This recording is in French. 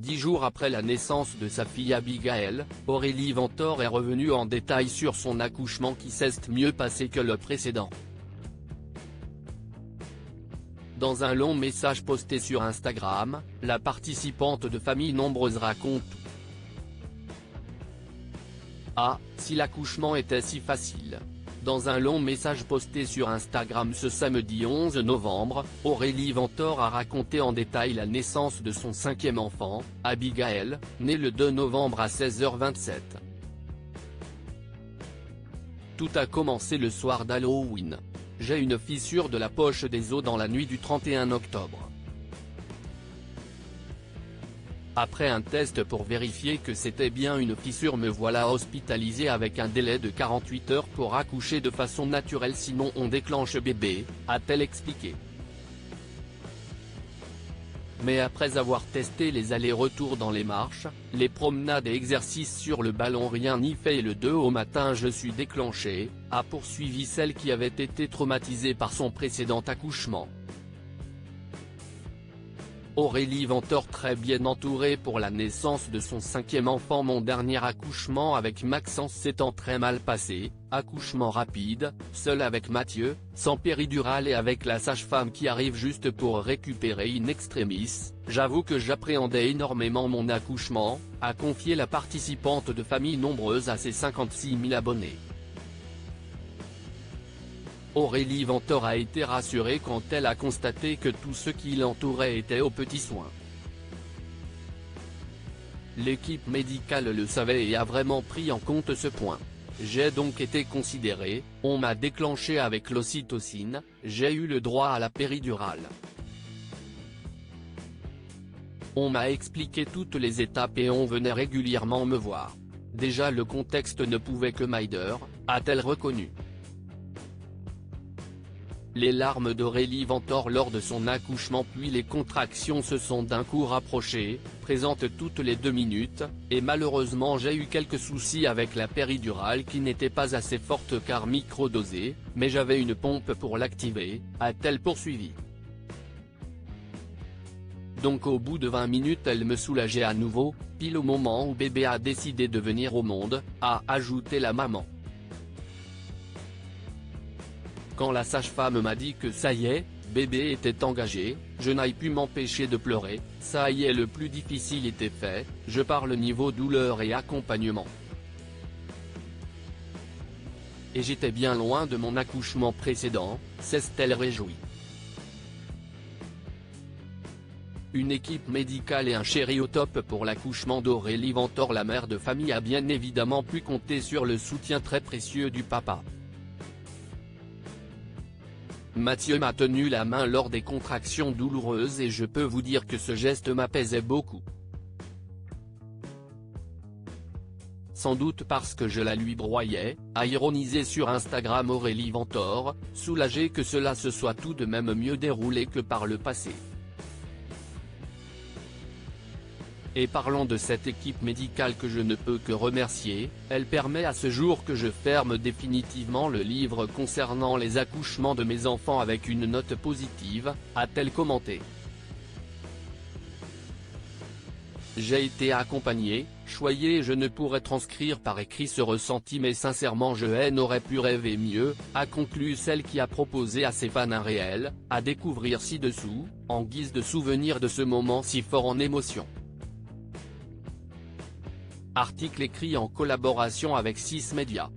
10 jours après la naissance de sa fille Abigail, Aurélie Ventor est revenue en détail sur son accouchement qui s'est mieux passé que le précédent. Dans un long message posté sur Instagram, la participante de Famille Nombreuse raconte tout. Ah, si l'accouchement était si facile. Dans un long message posté sur Instagram ce samedi 11 novembre, Aurélie Ventor a raconté en détail la naissance de son 5e enfant, Abigail, née le 2 novembre à 16h27. Tout a commencé le soir d'Halloween. J'ai une fissure de la poche des os dans la nuit du 31 octobre. Après un test pour vérifier que c'était bien une fissure, me voilà hospitalisé avec un délai de 48 heures pour accoucher de façon naturelle, sinon on déclenche bébé, a-t-elle expliqué. Mais après avoir testé les allers-retours dans les marches, les promenades et exercices sur le ballon, rien n'y fait et le 2 au matin je suis déclenché, a poursuivi celle qui avait été traumatisée par son précédent accouchement. Aurélie Ventor très bien entourée pour la naissance de son 5e enfant. Mon dernier accouchement avec Maxence s'étant très mal passé, accouchement rapide, seul avec Mathieu, sans péridurale et avec la sage-femme qui arrive juste pour récupérer in extremis, j'avoue que j'appréhendais énormément mon accouchement, a confié la participante de Famille Nombreuse à ses 56 000 abonnés. Aurélie Ventor a été rassurée quand elle a constaté que tout ce qui l'entourait était aux petits soins. L'équipe médicale le savait et a vraiment pris en compte ce point. J'ai donc été considérée, on m'a déclenché avec l'ocytocine, j'ai eu le droit à la péridurale. On m'a expliqué toutes les étapes et on venait régulièrement me voir. Déjà le contexte ne pouvait que m'aider, a-t-elle reconnu. Les larmes d'Aurélie Ventor lors de son accouchement puis les contractions se sont d'un coup rapprochées, présentes toutes les 2 minutes, et malheureusement j'ai eu quelques soucis avec la péridurale qui n'était pas assez forte car microdosée, mais j'avais une pompe pour l'activer, a-t-elle poursuivi. Donc au bout de 20 minutes elle me soulageait à nouveau, pile au moment où bébé a décidé de venir au monde, a ajouté la maman. Quand la sage-femme m'a dit que ça y est, bébé était engagé, je n'ai pu m'empêcher de pleurer, ça y est le plus difficile était fait, je parle niveau douleur et accompagnement. Et j'étais bien loin de mon accouchement précédent, s'est-elle réjouie. Une équipe médicale et un chéri au top pour l'accouchement d'Aurélie Ventor. La mère de famille a bien évidemment pu compter sur le soutien très précieux du papa. Mathieu m'a tenu la main lors des contractions douloureuses et je peux vous dire que ce geste m'apaisait beaucoup. Sans doute parce que je la lui broyais, a ironisé sur Instagram Aurélie Ventor, soulagée que cela se soit tout de même mieux déroulé que par le passé. Et parlant de cette équipe médicale que je ne peux que remercier, elle permet à ce jour que je ferme définitivement le livre concernant les accouchements de mes enfants avec une note positive, a-t-elle commenté. J'ai été accompagné, choyé et je ne pourrais transcrire par écrit ce ressenti mais sincèrement je n'aurais pu rêver mieux, a conclu celle qui a proposé à ses fans un réel, à découvrir ci-dessous, en guise de souvenir de ce moment si fort en émotion. Article écrit en collaboration avec 6 Médias.